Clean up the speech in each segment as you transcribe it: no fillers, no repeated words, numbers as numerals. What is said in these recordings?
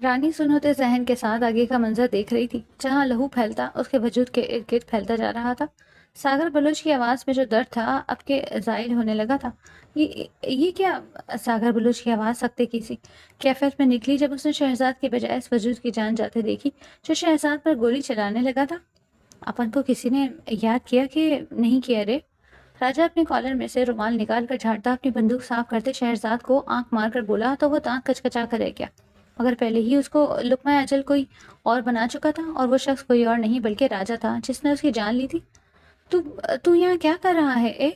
رانی سنوتے ذہن کے ساتھ آگے کا منظر دیکھ رہی تھی، جہاں لہو پھیلتا اس کے وجود کے ارد گرد پھیلتا جا رہا تھا۔ ساگر بلوچ کی آواز میں جو درد تھا اب کے زائل ہونے لگا تھا۔ یہ کیا؟ ساگر بلوچ کی آواز سکتے کی سی کیفیت میں نکلی جب اس نے شہزاد کے بجائے اس وجود کی جان جاتے دیکھی جو شہزاد پر گولی چلانے لگا تھا۔ اپن کو کسی نے یاد کیا کہ نہیں کیا رے؟ راجہ اپنے کالر میں سے رومال نکال کر جھاڑتا اپنی بندوق صاف کرتے شہزاد کو آنکھ مار کر بولا تو وہ دانت کچکچا کر رہ گیا، مگر پہلے ہی اس کو لقمہ اجل کوئی اور بنا چکا تھا، اور وہ شخص کوئی اور نہیں بلکہ راجہ تھا جس نے اس کی جان لی تھی۔ تو یہاں کیا کر رہا ہے اے؟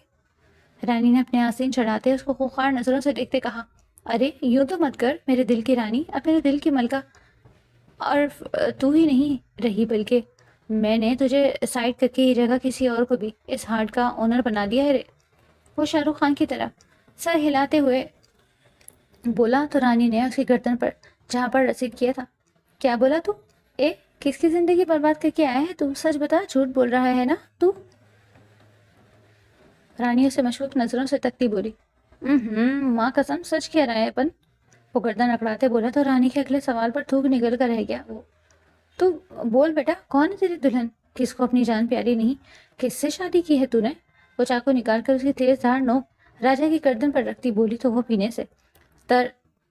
رانی نے اپنے آسین چڑھاتے اس کو خوخار نظروں سے دیکھتے کہا، ارے یوں تو مت کر میرے دل کی رانی، اب میرے دل کی ملکہ، اور تو ہی نہیں رہی بلکہ میں نے تجھے سائڈ کر کے یہ جگہ کسی اور کو بھی اس ہارٹ کا اونر بنا دیا ہے رے۔ وہ شاہ رخ خان کی طرح سر ہلاتے ہوئے بولا تو رانی نے اس کی گردن پر جہاں پر رسید کیا تھا، کیا بولا تو؟ اے کس کی زندگی برباد کر کے آیا ہے تو؟ سچ بتا، جھوٹ بول رہا ہے نا تو؟ رانی اسے مشکوک نظروں سے تکتی بولی، ماں قسم سچ کہہ رہا ہے اپن۔ وہ گردن اکڑاتے بولا تو رانی کے اگلے سوال پر تھوک نکل کر رہ گیا۔ وہ تو بول بیٹا، کون ہے تیری دلہن؟ کس کو اپنی جان پیاری نہیں؟ کس سے شادی کی ہے تو نے؟ وہ چاقو نکال کر اس کی تیز دھار نوک راجہ کی گردن پر رکھتی بولی تو وہ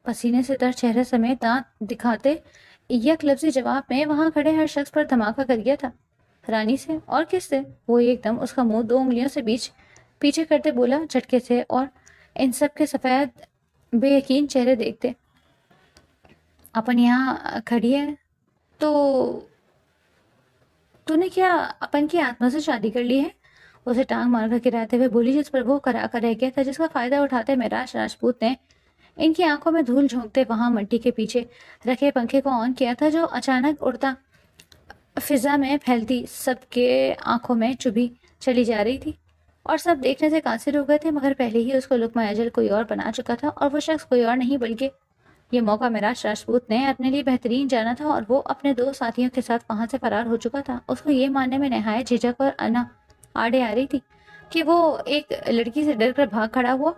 پسینے سے تر چہرے سمیت دانت دکھاتے یک لفظی جواب میں وہاں کھڑے ہر شخص پر دھماکہ کر گیا تھا۔ رانی سے اور کس سے؟ وہ ایک دم اس کا منہ 2 انگلیوں سے پیچھے کرتے بولا جھٹکے سے، اور ان سب کے سفید بے یقین چہرے دیکھتے، اپن یہاں کھڑی ہے تو نے کیا اپن کی آتما سے شادی کر لی ہے؟ اسے ٹانگ مار کر گراتے ہوئے بولی جس پر وہ کرا کر رہ گیا تھا، جس کا فائدہ اٹھاتے معراج راجپوت نے ان کی آنکھوں میں دھول جھونکتے وہاں مٹی کے پیچھے رکھے پنکھے کو آن کیا تھا جو اچانک اڑتا فضا میں پھیلتی سب کے آنکھوں میں چبھی چلی جا رہی تھی، اور سب دیکھنے سے قاصر ہو گئے تھے، مگر پہلے ہی اس کو لقمہ اجل کوئی اور بنا چکا تھا، اور وہ شخص کوئی اور نہیں بلکہ یہ موقع معراج راجپوت نے اپنے لیے بہترین جانا تھا، اور وہ اپنے 2 ساتھیوں کے ساتھ وہاں سے فرار ہو چکا تھا۔ اس کو یہ ماننے میں نہایت جھجک اور انا آڑے آ رہی تھی کہ وہ ایک لڑکی سے ڈر کر بھاگ کھڑا ہوا،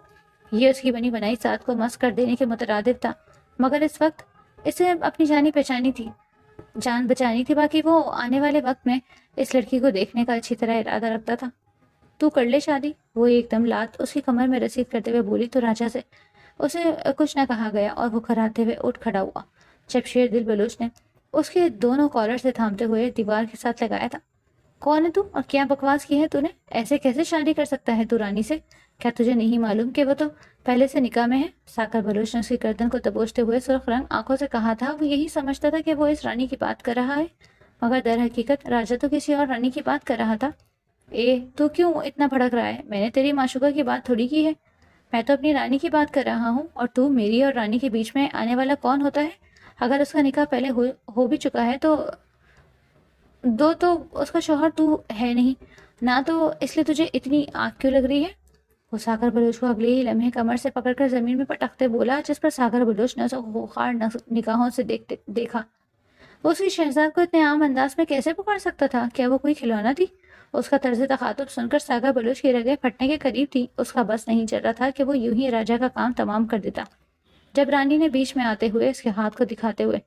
یہ اس کی بنی بنائی ساتھ کو مس کر دینے کے مترادف تھا، مگر اس وقت اسے اپنی جان بچانی تھی، باقی وہ آنے والے وقت میں اس لڑکی کو دیکھنے کا اچھی طرح ارادہ رکھتا تھا۔ تو کر لے شادی، وہ ایک دم لات اس کی کمر میں رسید کرتے ہوئے بولی تو راجہ سے اسے کچھ نہ کہا گیا، اور وہ کھراتے ہوئے اٹھ کھڑا ہوا جب شیر دل بلوچ نے اس کے دونوں کالر سے تھامتے ہوئے دیوار کے ساتھ لگایا تھا۔ کون ہے تو اور کیا بکواس کی ہے تو نے؟ ایسے کیسے شادی کر سکتا ہے تو رانی سے؟ کیا تجھے نہیں معلوم کہ وہ تو پہلے سے نکاح میں ہے؟ ساکر بلوچ نے اس کی گردن کو دبوچتے ہوئے سرخ رنگ آنکھوں سے کہا تھا۔ وہ یہی سمجھتا تھا کہ وہ اس رانی کی بات کر رہا ہے، مگر در حقیقت راجہ تو کسی اور رانی کی بات کر رہا تھا۔ تو کیوں اتنا بھڑک رہا ہے؟ میں نے تیری معشوقہ کی بات تھوڑی کی ہے، میں تو اپنی رانی کی بات کر رہا ہوں، اور تو میری اور رانی کے بیچ میں آنے والا کون ہوتا ہے؟ اگر اس کا نکاح پہلے ہو بھی چکا ہے تو اس کا شوہر تو ہے نہیں نہ، تو اس لیے تجھے اتنی آنکھ کیوں لگ رہی ہے؟ وہ ساگر بلوچ کو اگلے ہی لمحے کمر سے پکڑ کر زمین میں پٹکتے بولا، جس پر ساگر بلوچ نے اسے خوخار نگاہوں سے دیکھا۔ وہ اس کی شہزاد کو اتنے عام انداز میں کیسے پکار سکتا تھا؟ کیا وہ کوئی کھلونا تھی؟ اس کا طرز تخاطب سن کر ساگر بلوچ کی رگیں پھٹنے کے قریب تھی۔ اس کا بس نہیں چل رہا تھا کہ وہ یوں ہی راجہ کا کام تمام کر دیتا، جب رانی نے بیچ میں آتے ہوئے اس کے ہاتھ کو دکھاتے ہوئے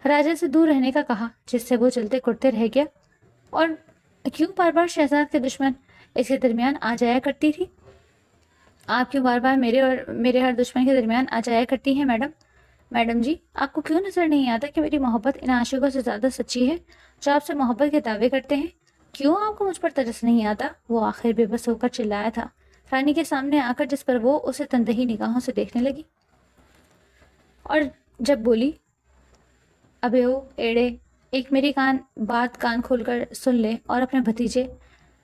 راجہ سے دور رہنے کا کہا، جس سے وہ چلتے کڑتے رہ گیا۔ اور کیوں بار بار شہزاد کے دشمن اس کے درمیان آ جایا کرتی تھی؟ آپ کیوں بار بار میرے ہر دشمن کے درمیان آ جایا کرتی ہیں میڈم جی؟ آپ کو کیوں نظر نہیں آتا کہ میری محبت ان عاشقوں سے زیادہ سچی ہے جو آپ سے محبت کے دعوے کرتے ہیں؟ کیوں آپ کو مجھ پر ترس نہیں آتا؟ وہ آخر بے بس ہو کر چلایا تھا رانی کے سامنے آ کر، جس پر وہ اسے تندہی نگاہوں سے دیکھنے لگی، اور جب بولی، ابے او ایڑے، ایک میری بات کان کھول کر سن لے اور اپنے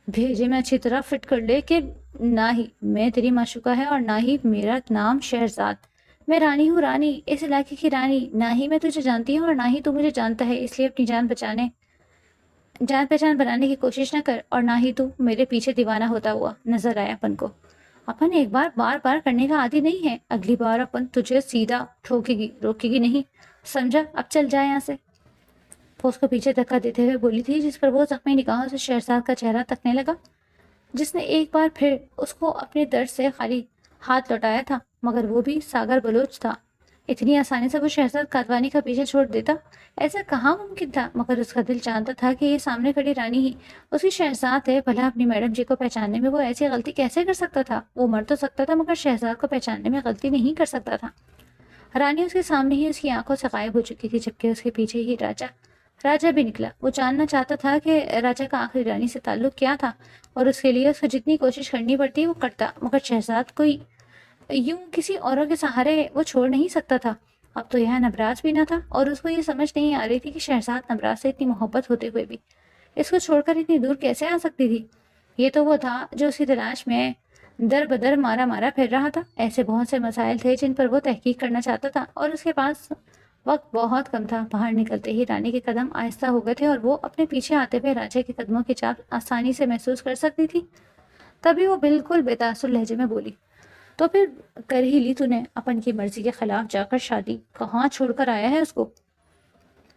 بھیجے میں اچھی طرح فٹ کر لے کہ نہ ہی میں تیری معشوقہ ہے اور نہ ہی میرا نام شہرزاد، میں رانی ہوں، رانی، اس علاقے کی رانی، نہ ہی میں تجھے جانتی ہوں اور نہ ہی تو مجھے جانتا ہے، اس لیے اپنی جان پہچان بنانے کی کوشش نہ کر، اور نہ ہی تو میرے پیچھے دیوانہ ہوتا ہوا نظر آیا اپن کو۔ اپن ایک بار بار کرنے کا عادی نہیں ہے، اگلی بار اپن تجھے سیدھا روکے گی نہیں، سمجھا؟ اب چل جائے یہاں سے۔ وہ اس کو پیچھے دھکا دیتے ہوئے بولی تھی، جس پر وہ زخمی نگاہوں سے شہزاد کا چہرہ تکنے لگا، جس نے ایک بار پھر اس کو اپنے درد سے خالی ہاتھ لوٹایا تھا، مگر وہ بھی ساگر بلوچ تھا۔ اتنی آسانی سے وہ شہزاد کاتوانی کا پیچھے چھوڑ دیتا؟ ایسا کہاں ممکن تھا؟ مگر اس کا دل جانتا تھا کہ یہ سامنے کھڑی رانی ہی اس کی شہزاد ہے. بھلا اپنی میڈم جی کو پہچاننے میں وہ ایسی غلطی کیسے کر سکتا تھا؟ وہ مر تو سکتا تھا مگر شہزاد کو پہچاننے میں غلطی نہیں کر سکتا تھا. رانی اس کے سامنے ہی اس کی آنکھوں سے غائب ہو چکی تھی، جبکہ اس کے پیچھے ہی راجا بھی نکلا. وہ جاننا چاہتا تھا کہ راجا کا آخری رانی سے تعلق کیا تھا، اور اس کے لیے اس کو جتنی کوشش کرنی پڑتی وہ کرتا، مگر شہزاد کو یوں کسی اوروں کے سہارے وہ چھوڑ نہیں سکتا تھا. اب تو یہاں نبراز بھی نہ تھا، اور اس کو یہ سمجھ نہیں آ رہی تھی کہ شہزاد نبراز سے اتنی محبت ہوتے ہوئے بھی اس کو چھوڑ کر اتنی دور کیسے آ سکتی تھی. یہ تو وہ تھا جو اس کی تلاش میں در بدر مارا پھر رہا تھا. ایسے بہت سے مسائل تھے جن پر وہ تحقیق کرنا چاہتا تھا، اور اس کے پاس وقت بہت کم تھا. باہر نکلتے ہی رانی کے قدم آہستہ ہو گئے تھے، اور وہ اپنے پیچھے آتے ہوئے راجا کے قدموں کی چاپ آسانی سے محسوس کر سکتی تھی. تبھی وہ بالکل بے تاثر لہجے میں بولی، تو پھر کر ہی لی تو نے اپن کی مرضی کے خلاف جا کر شادی؟ کہاں چھوڑ کر آیا ہے اس کو؟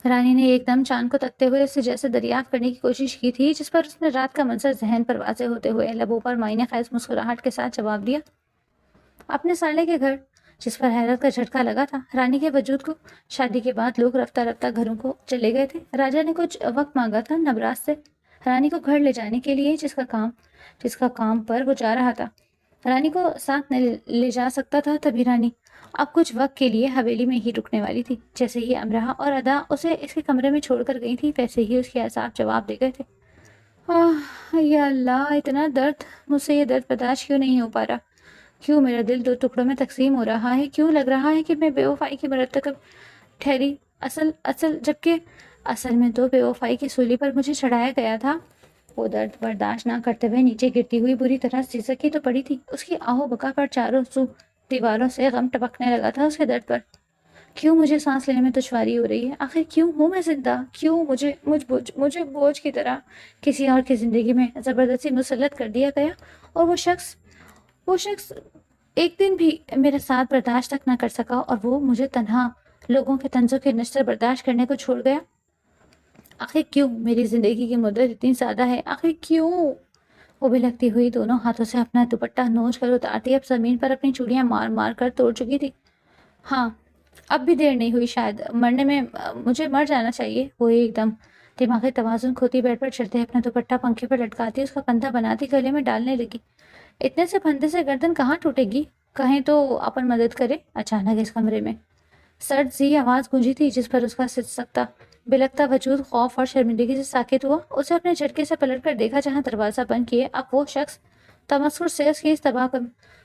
رانی نے ایک دم چاند کو تکتے ہوئے اسے جیسے دریافت کرنے کی کوشش کی تھی، جس پر اس نے رات کا منظر ذہن پر واضح ہوتے ہوئے لبوں پر معنی خیز مسکراہٹ کے ساتھ جواب دیا. اپنے سالے کے گھر، جس پر حیرت کا جھٹکا لگا تھا رانی کے وجود کو. شادی کے بعد لوگ رفتہ رفتہ گھروں کو چلے گئے تھے. راجا نے کچھ وقت مانگا تھا نبراز سے رانی کو گھر لے جانے کے لیے، جس کا کام پر وہ جا رہا تھا. رانی کو ساتھ نہ لے جا سکتا تھا. تبھی رانی اب کچھ وقت کے لیے حویلی میں ہی رکنے والی تھی. جیسے ہی امرا اور ادا اسے اس کے کمرے میں چھوڑ کر گئی تھی، ویسے ہی اس کے اعصاب جواب دے گئے تھے. یا اللہ، اتنا درد! مجھ سے یہ درد برداشت کیوں نہیں ہو پا رہا؟ کیوں میرا دل دو ٹکڑوں میں تقسیم ہو رہا ہے؟ کیوں لگ رہا ہے کہ میں بے وفائی کی مرتکب ٹھہری؟ جبکہ اصل میں تو بے وفائی کی سولی پر مجھے چڑھایا گیا تھا. وہ درد برداشت نہ کرتے ہوئے نیچے گرتی ہوئی بری طرح سسکی تو پڑی تھی. اس کی آہو بکا پر چاروں سو دیواروں سے غم ٹپکنے لگا تھا اس کے درد پر. کیوں مجھے سانس لینے میں دشواری ہو رہی ہے؟ آخر کیوں ہوں میں زندہ؟ کیوں مجھے بوجھ کی طرح کسی اور کی زندگی میں زبردستی مسلط کر دیا گیا؟ اور وہ شخص ایک دن بھی میرا ساتھ برداشت تک نہ کر سکا، اور وہ مجھے تنہا لوگوں کے طنزوں کے نشتر برداشت کرنے کو چھوڑ گیا. آخر کیوں میری زندگی کی مدت اتنی زیادہ ہے؟ آخر کیوں؟ وہ بھلکتی ہوئی دونوں ہاتھوں سے اپنا دوپٹہ نوچ کر اتارتی اب زمین پر اپنی چوڑیاں مار مار کر توڑ چکی تھی. ہاں، اب بھی دیر نہیں ہوئی شاید. مرنے میں مجھے مر جانا چاہیے. وہ ایک دم دماغی توازن کھوتی بیڈ پر چڑھتے اپنا دوپٹہ پنکھے پر لٹکاتی اس کا کندھا بناتی گلے میں ڈالنے لگی. اتنے سے پھندے سے گردن کہاں ٹوٹے گی؟ کہیں تو اپن مدد کرے. اچانک اس کمرے میں سرد سی آواز گونجی تھی، جس پر اس کا سکتا بلکتا وجود خوف اور شرمندگی سے ساکت ہوا. اسے اپنے جھٹکے سے پلٹ کر دیکھا جہاں دروازہ بند کیے اب وہ شخص تمسخر سے اس کی اس تباہ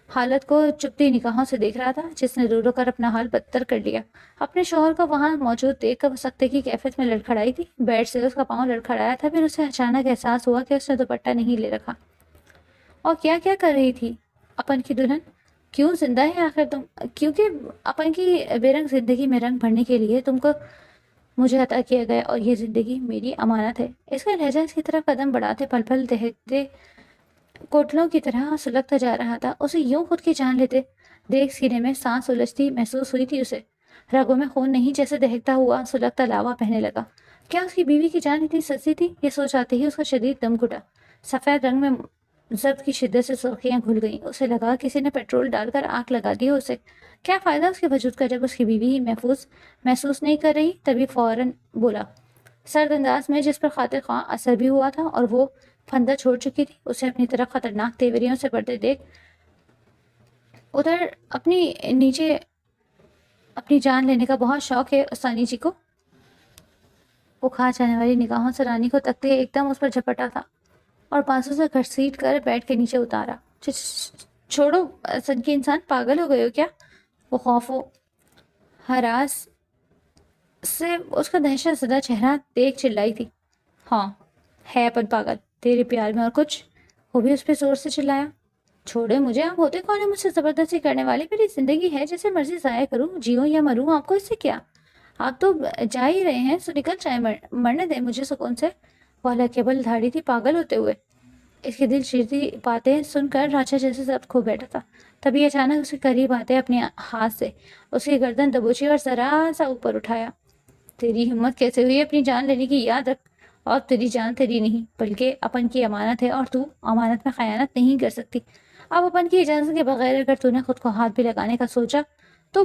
حالت کو چپتی نگاہوں سے دیکھ رہا تھا، جس نے رو رو کر اپنا حال بدتر کر لیا. اپنے شوہر کو وہاں موجود دیکھ کر وہ سکتے کی کیفیت میں لڑکھڑائی تھی. بیڈ سے اس کا پاؤں لڑکھڑایا تھا. پھر اسے اچانک احساس ہوا کہ اس نے دوپٹہ نہیں لے رکھا. اور کیا کر رہی تھی اپن کی دلہن؟ کیوں زندہ ہے آخر تم؟ کیونکہ اپن کی بے رنگ زندگی میں رنگ بھرنے کے لیے تم کو مجھے عطا کیا گیا، اور یہ زندگی میری امانت ہے. اس کا لہجہ اس کی طرف قدم بڑھاتے پل پل دہتے کوٹلوں کی طرح سلگتا جا رہا تھا. اسے یوں خود کی جان لیتے دیکھ سینے میں سانس الجھتی محسوس ہوئی تھی. اسے رگوں میں خون نہیں، جیسے دہکتا ہوا سلگتا لاوا بہنے لگا. کیا اس کی بیوی کی جان اتنی سستی تھی؟ یہ سوچ آتے ہی اس کا شدید دم گھٹا. سفید رنگ میں ضبط کی شدت سے سرخیاں گھل گئیں. اسے لگا کسی نے پیٹرول ڈال کر آگ لگا دی. اسے کیا فائدہ اس کے وجود کا جب اس کی بیوی ہی محسوس نہیں کر رہی؟ تبھی فوراً بولا سرد انداز میں، جس پر خاطر خواہ اثر بھی ہوا تھا، اور وہ پھندا چھوڑ چکی تھی. اسے اپنی طرف خطرناک تیوریوں سے بڑھتے دیکھ ادھر نیچے اپنی جان لینے کا بہت شوق ہے سانی جی کو. وہ کھا جانے والی نگاہوں سے رانی کو تکتے ایک دم اس پر جھپٹا تھا اور بازو سے گھسیٹ کر بیڈ کے نیچے اتارا. چھوڑو سن کی انسان، پاگل ہو گئے ہو کیا؟ وہ خوف و ہراس سے اس کا دہشت زدہ چہرہ دیکھ چلائی تھی. ہاں ہے اپن پاگل تیرے پیار میں، اور کچھ؟ وہ بھی اس پہ زور سے چلایا. چھوڑے مجھے، آپ ہوتے کون ہے مجھ سے زبردستی کرنے والے؟ میری زندگی ہے، جیسے مرضی ضائع کروں، جیوں یا مروں، آپ کو اس سے کیا؟ آپ تو جا ہی رہے ہیں، سو نکل جائے، مرنے دیں مجھے سکون سے. وہ کیبل دھاڑی تھی پاگل ہوتے ہوئے. اس کی دل چیرتی باتیں سن کر راجا جیسے ضبط کھو بیٹھا تھا. تبھی اچانک اس کے قریب آتے اپنے ہاتھ سے اس کی گردن دبوچی اور ذرا سا اوپر اٹھایا. تیری ہمت کیسے ہوئی اپنی جان لینے کی؟ یاد رکھ، اور تیری جان تیری نہیں بلکہ اپن کی امانت ہے، اور تو امانت میں خیانت نہیں کر سکتی. اب اپن کی اجازت کے بغیر اگر تو نے خود کو ہاتھ بھی لگانے کا سوچا تو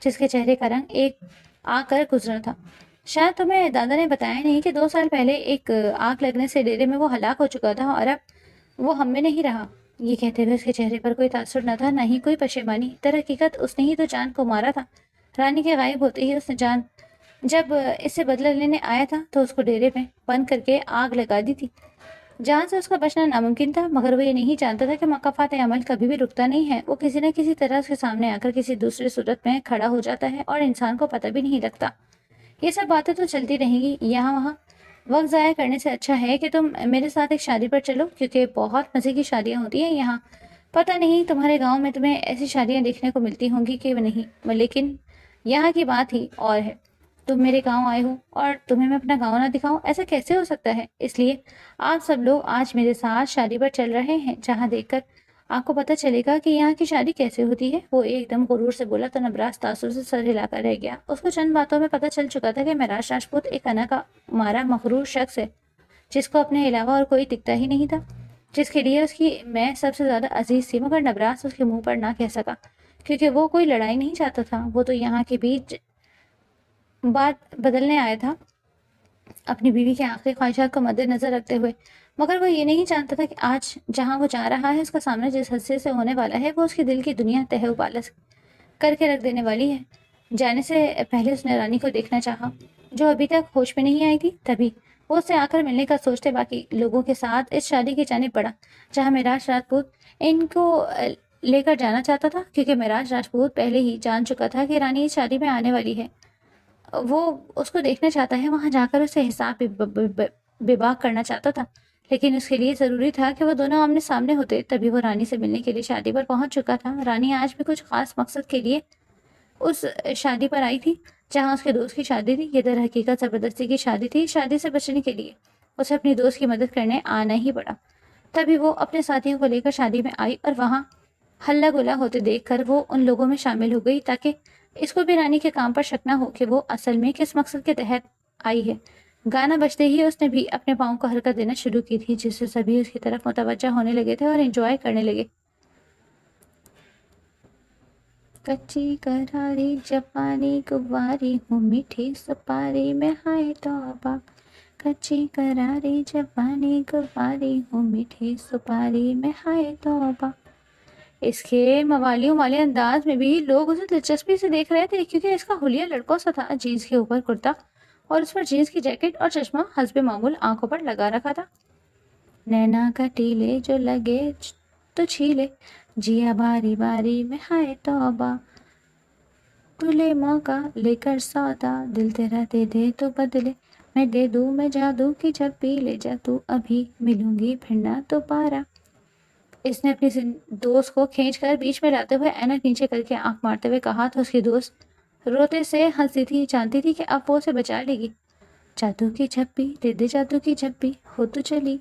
جس کے چہرے کا رنگ ایک آگ کر گزرا تھا۔ شاید تمہیں دادا نے بتایا نہیں کہ 2 سال پہلے ایک آگ لگنے سے ڈیرے میں وہ ہلاک ہو چکا تھا اور اب وہ ہم میں نہیں رہا۔ یہ کہتے ہوئے اس کے چہرے پر کوئی تاثر نہ تھا، نہ ہی کوئی پشیمانی۔ در حقیقت اس نے ہی تو جان کو مارا تھا۔ رانی کے غائب ہوتے ہی اس نے جان جب اس سے بدلہ لینے آیا تھا تو اس کو ڈیرے میں بند کر کے آگ لگا دی تھی۔ جان سے اس کا بچنا ناممکن تھا، مگر وہ یہ نہیں جانتا تھا کہ مکافات عمل کبھی بھی رکتا نہیں ہے۔ وہ کسی نہ کسی طرح اس کے سامنے آ کر کسی دوسری صورت میں کھڑا ہو جاتا ہے اور انسان کو پتہ بھی نہیں لگتا۔ یہ سب باتیں تو چلتی رہیں گی یہاں وہاں، وقت ضائع کرنے سے اچھا ہے کہ تم میرے ساتھ ایک شادی پر چلو، کیونکہ بہت مزے کی شادیاں ہوتی ہیں یہاں۔ پتہ نہیں تمہارے گاؤں میں تمہیں ایسی شادیاں دیکھنے کو ملتی ہوں گی کہ نہیں، لیکن یہاں کی بات ہی اور ہے۔ تم میرے گاؤں آئے ہو اور تمہیں میں اپنا گاؤں نہ دکھاؤں، ایسا کیسے ہو سکتا ہے؟ اس لیے آپ سب لوگ آج میرے ساتھ شادی پر چل رہے ہیں، جہاں دیکھ کر آپ کو پتہ چلے گا کہ یہاں کی شادی کیسے ہوتی ہے۔ وہ ایک دم غرور سے بولا تو نبراس تاثر سے سر ہلا کر رہ گیا۔ اس کو چند باتوں میں پتہ چل چکا تھا کہ معراج راجپوت ایک انا کا مارا مغرور شخص ہے، جس کو اپنے علاوہ اور کوئی دکھتا ہی نہیں تھا، جس کے لیے اس کی میں سب سے زیادہ عزیز تھی، مگر نبراس اس کے منہ پر نہ کہہ سکا، کیونکہ وہ کوئی لڑائی نہیں چاہتا تھا۔ وہ تو یہاں کے بیچ بات بدلنے آیا تھا، اپنی بیوی کے آخری خواہشات کو مد نظر رکھتے ہوئے، مگر وہ یہ نہیں جانتا تھا کہ آج جہاں وہ جا رہا ہے اس کا سامنا جس حصے سے ہونے والا ہے وہ اس کے دل کی دنیا تہہ و بالش کر کے رکھ دینے والی ہے۔ جانے سے پہلے اس نے رانی کو دیکھنا چاہا، جو ابھی تک ہوش میں نہیں آئی تھی۔ تبھی وہ اس سے آ کر ملنے کا سوچتے باقی لوگوں کے ساتھ اس شادی کی جانب بڑھا جہاں معراج راجپوت ان کو لے کر جانا چاہتا تھا، کیونکہ معراج راجپوت پہلے ہی جان چکا تھا کہ رانی اس شادی میں آنے والی ہے۔ وہ اس کو دیکھنا چاہتا ہے، وہاں جا کر اسے حساب بے باک کرنا چاہتا تھا، لیکن اس کے لیے ضروری تھا کہ وہ دونوں آمنے سامنے ہوتے۔ تبھی وہ رانی سے ملنے کے لیے شادی پر پہنچ چکا تھا۔ رانی آج بھی کچھ خاص مقصد کے لیے اس شادی پر آئی تھی جہاں اس کے دوست کی شادی تھی۔ یہ در حقیقت زبردستی کی شادی تھی۔ شادی سے بچنے کے لیے اسے اپنی دوست کی مدد کرنے آنا ہی پڑا۔ تبھی وہ اپنے ساتھیوں کو لے کر شادی میں آئی اور وہاں ہلہ گلا ہوتے دیکھ کر وہ ان لوگوں میں شامل ہو گئی تاکہ اس کو بھی رانی کے کام پر شک نہ ہو کہ وہ اصل میں کس مقصد کے تحت آئی ہے۔ گانا بجتے ہی اس نے بھی اپنے پاؤں کو حرکت دینا شروع کی تھی، جس سے سبھی اس کی طرف متوجہ ہونے لگے تھے اور انجوائے کرنے لگے۔ کچی کراری جوانی گواری ہوں میٹھی سپاری میں ہائے توبہ، کچی کراری جوانی گواری ہوں میٹھی سپاری میں ہائے توبہ۔ اس کے موالیوں والے انداز میں بھی لوگ اسے دلچسپی سے دیکھ رہے تھے، کیونکہ اس کا حلیہ لڑکوں سا تھا۔ جینس کے اوپر کرتا اور اس پر جینس کی جیکٹ اور چشمہ حسب معمول آنکھوں پر لگا رکھا تھا۔ نینا کا ٹیلے جو لگے تو چھیلے، جیا باری باری میں ہائے توبہ، تلے موقع لے کر سودا، دل تیرا دے دے تو بدلے، میں دے دوں میں جادو کی جب بھی لے جا تو، ابھی ملوں گی پھر نہ دوبارہ۔ اس نے اپنی دوست کو کھینچ کر بیچ میں لاتے ہوئے اینک نیچے کر کے آنکھ مارتے ہوئے کہا تو اس کی دوست روتے سے ہنسی تھی، جانتی تھی کہ اب وہ اسے بچا لے گی۔ جادو کی جھپی دے دے جادو کی جھپی ہو تو چلی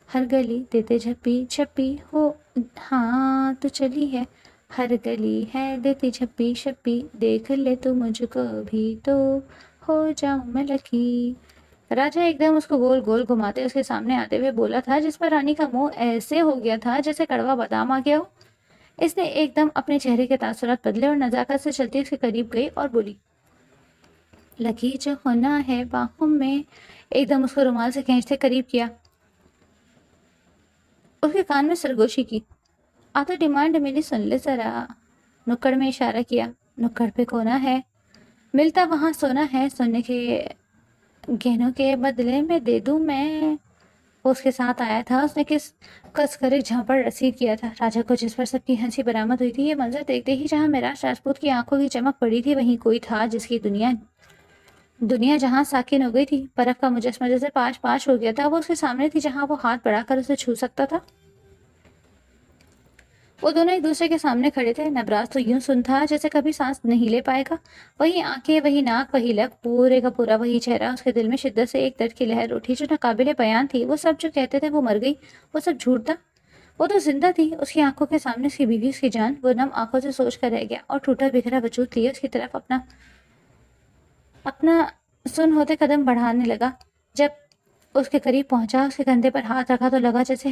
ہر گلی، دے دے جھپی جھپی ہو، ہاں تو چلی ہے ہر گلی ہے دیتی جھپی شپی، دیکھ لے تو مجھ کو بھی تو ہو جاؤں میں لکی۔ راجا ایک دم اس کو گول گول گھماتے اس کے سامنے آتے ہوئے بولا تھا، جس پر رانی کا منہ ایسے ہو گیا تھا جیسے کڑوا بادام آ گیا ہو۔ اس نے ایک دم اپنے چہرے کے تاثرات بدلے اور نزاکت سے چلتی اس کے قریب گئی اور بولی، لکی جو ہونا ہے باہوں میں۔ ایک دم اس کو رومال سے کھینچتے قریب کیا، اس کے کان میں سرگوشی کی، آ تو ڈیمانڈ میری سن لے ذرا۔ نکڑ میں اشارہ کیا، نکڑ پہ کونا ہے، ملتا وہاں سونا ہے، سونے کے گہنوں کے بدلے میں دے دوں میں۔ وہ اس کے ساتھ آیا تھا، اس نے کس کر ایک جھانپڑ رسید کیا تھا۔ راجا کو جس پر سب کی ہنسی برآمد ہوئی تھی، یہ منظر دیکھتے ہی جہاں معراج راجپوت کی آنکھوں کی چمک پڑی تھی، وہیں کوئی تھا جس کی دنیا جہاں ساکن ہو گئی تھی۔ برف کا مجسمہ جیسے پاش پاش ہو گیا تھا، وہ اس کے سامنے تھی جہاں وہ ہاتھ بڑھا کر اسے چھو سکتا تھا۔ وہ دونوں ایک دوسرے کے سامنے کھڑے تھے۔ نبراس تو یوں سن تھا جیسے کبھی سانس نہیں لے پائے گا، وہی آنکھیں، وہی ناک، وہی لب، پورے کا پورا وہی چہرہ۔ اس کے دل میں شدت سے ایک درد کی لہر اٹھی جو ناقابل بیان تھی۔ وہ سب جو کہتے تھے وہ مر گئی، وہ سب جھوٹ تھا، وہ تو زندہ تھی۔ اس کی آنکھوں کے سامنے اس کی بیوی، اس کی جان۔ وہ نم آنکھوں سے سوچ کر رہ گیا اور ٹوٹا بکھرا وجود لیے اس کی طرف اپنا سن ہوتے قدم بڑھانے لگا۔ جب اس کے قریب پہنچا، اس کے کندھے پر ہاتھ رکھا تو لگا جیسے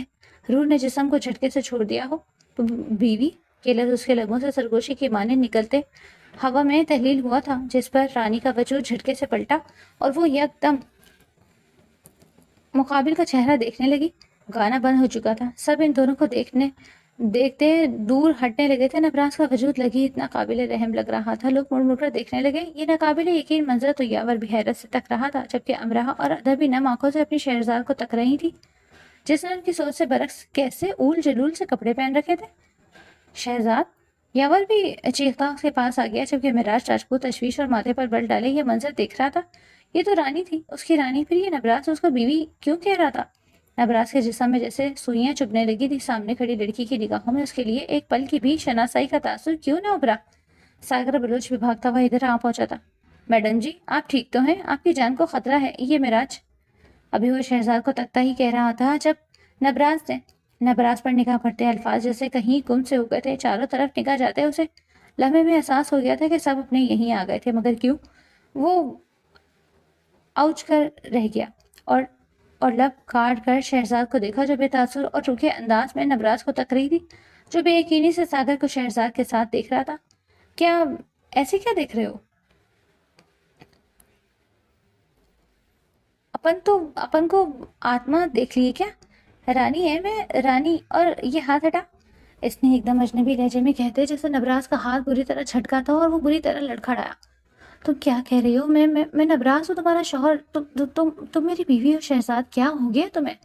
روح نے جسم کو جھٹکے سے چھوڑ دیا ہو۔ بیوی کے لفظ اس کے لبوں سے سرگوشی کی مانند نکلتے ہوا میں تحلیل ہوا تھا جس پر رانی کا وجود جھٹکے سے پلٹا اور وہ یکدم مقابل کا چہرہ دیکھنے لگی۔ گانا بند ہو چکا تھا، سب ان دونوں کو دیکھتے دور ہٹنے لگے تھے۔ نبراس کا وجود لگی اتنا قابل رحم لگ رہا تھا، لوگ مڑ مڑ کر دیکھنے لگے۔ یہ ناقابل یقین منظر تو یاور بھی حیرت سے تک رہا تھا، جبکہ امراہ اور ادھر بھی نم آنکھوں سے اپنی شہرزاد کو تک رہی تھی جس نے ان کی سوچ سے برعکس کیسے اول جلول سے کپڑے پہن رکھے تھے۔ شہزاد! یاور بھی چیختا اس کے پاس آ گیا، جبکہ مہراج راجپوت تشویش اور ماتھے پر بل ڈالے یہ منظر دیکھ رہا تھا۔ یہ تو رانی تھی، اس کی رانی، پھر یہ نبراس اس کو بیوی کیوں کہہ رہا تھا؟ نبراس کے جسم میں جیسے سوئیاں چبھنے لگی تھی، سامنے کھڑی لڑکی کی نگاہوں میں اس کے لیے ایک پل کی بھی شناسائی کا تاثر کیوں نہ ابھرا؟ ساگر بلوچ بھی بھاگتا ہوا ادھر آ پہنچا تھا۔ میڈم جی، آپ ٹھیک تو ہیں؟ آپ کی جان کو خطرہ ہے۔ یہ مہراج ابھی وہ شہزاد کو تکتا ہی کہہ رہا تھا جب نبراس پر نگاہ پڑتے الفاظ جیسے کہیں گم سے ہو گئے تھے۔ چاروں طرف نگاہ جاتے اسے لمحے میں احساس ہو گیا تھا کہ سب اپنے یہیں آ گئے تھے، مگر کیوں؟ وہ اوچ کر رہ گیا اور لب کاٹ کر شہزاد کو دیکھا جو بے تاثر اور روکھے انداز میں نبراس کو تک رہی تھی، جو بے یقینی سے ساگر کو شہزاد کے ساتھ دیکھ رہا تھا۔ کیا ایسے کیا دیکھ رہے ہو؟ اپن کو آتما دیکھ لیے کیا؟ رانی ہے میں، رانی، اور یہ ہاتھ ہٹا۔ اس نے ایک دم اجنبی لہجے میں کہتے جیسے نبراس کا ہاتھ بری طرح جھٹکا تھا اور وہ بری طرح لڑکھڑایا۔ تم کیا کہہ رہی ہو؟ میں نبراس ہوں، تمہارا شوہر۔ تم میری بیوی ہو شہزاد، کیا ہو گیا تمہیں؟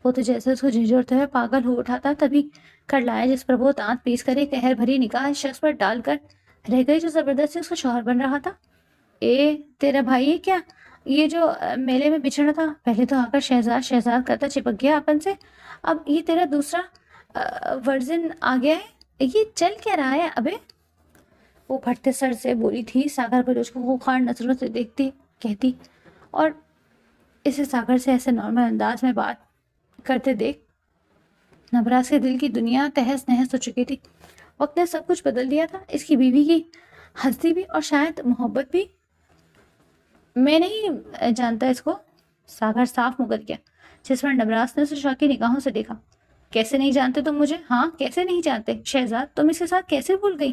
وہ تو جیسے اس کو جھنجھوڑتے ہوئے پاگل ہو اٹھا تھا، تبھی کر لایا جس پر وہ دانت پیس کر ایک قہر بھری نگاہ اس شخص پر ڈال کر رہ گئی جو زبردستی اس کا شوہر بن رہا تھا۔ تیرا بھائی ہے کیا؟ یہ جو میلے میں بچھڑا تھا، پہلے تو آ کر شہزاد شہزاد کرتا چپک گیا اپن سے، اب یہ تیرا دوسرا ورژن آ گیا ہے۔ یہ چل کیا رہا ہے ابے؟ وہ پھٹتے سر سے بولی تھی۔ ساگر بلوچ کو خوخار نظروں سے دیکھتی کہتی، اور اسے ساگر سے ایسے نارمل انداز میں بات کرتے دیکھ نبراس کے دل کی دنیا تہس نہس ہو چکی تھی۔ وقت نے سب کچھ بدل دیا تھا، اس کی بیوی کی ہستی بھی اور شاید محبت بھی۔ میں نہیں جانتا اس کو، ساگر صاف مکر گیا، جس پر نبراس نے اسے شوقی نگاہوں سے دیکھا۔ کیسے نہیں جانتے تم مجھے؟ ہاں کیسے نہیں جانتے؟ شہزاد تم اس کے ساتھ کیسے بھول گئی؟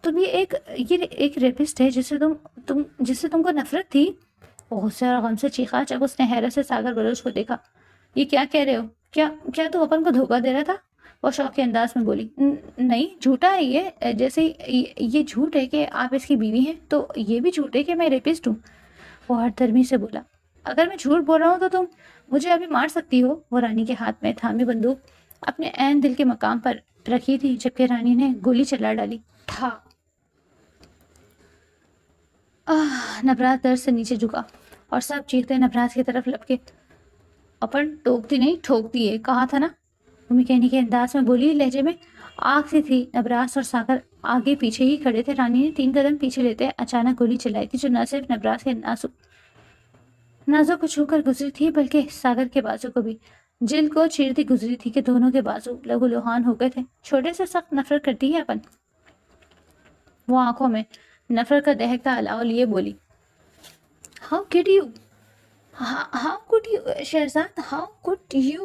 تم یہ ایک ریپسٹ ہے جس سے تم کو نفرت تھی۔ وہ غصے اور غم سے چیخا جب اس نے حیرت سے ساگر بلوچ کو دیکھا۔ یہ کیا کہہ رہے ہو؟ کیا تم اپن کو دھوکہ دے رہا تھا؟ وہ شوق کے انداز میں بولی۔ نہیں، جھوٹا ہے یہ، جیسے یہ جھوٹ ہے کہ آپ اس کی بیوی ہیں، تو یہ بھی جھوٹ ہے کہ میں ریپسٹ ہوں۔ وہ ہر درمی سے بولا۔ اگر میں جھوٹ بول رہا ہوں تو تم مجھے ابھی مار سکتی ہو۔ وہ رانی کے ہاتھ میں تھامی بندوق اپنے عین دل کے مقام پر رکھی تھی، جبکہ رانی نے گولی چلا ڈالی۔ تھا نبراس درد سے نیچے جھکا اور سب چیختے نبراس کی طرف لپکے۔ اپن ٹوکتی نہیں ٹھوکتی ہے، کہا تھا نا، امی کہنے کے انداز میں بولی، لہجے میں آگ سی تھی۔ نبراس اور ساگر آگے پیچھے ہی کھڑے تھے۔ رانی نے 3 قدم پیچھے لیتے اچانک گولی چلائی تھی، جو نہ صرف نبراس کے نازوں کو چھو کر گزری تھی بلکہ ساگر کے بازو کو بھی جلد کو چیرتی گزری تھی کہ دونوں کے بازو لہو لہان ہو گئے تھے۔ چھوٹے سے سخت نفرت کرتی ہے اپن۔ وہ آنکھوں میں نفرت کا دہکتا الاؤ لیے بولی، how could you Shahzad, how could you?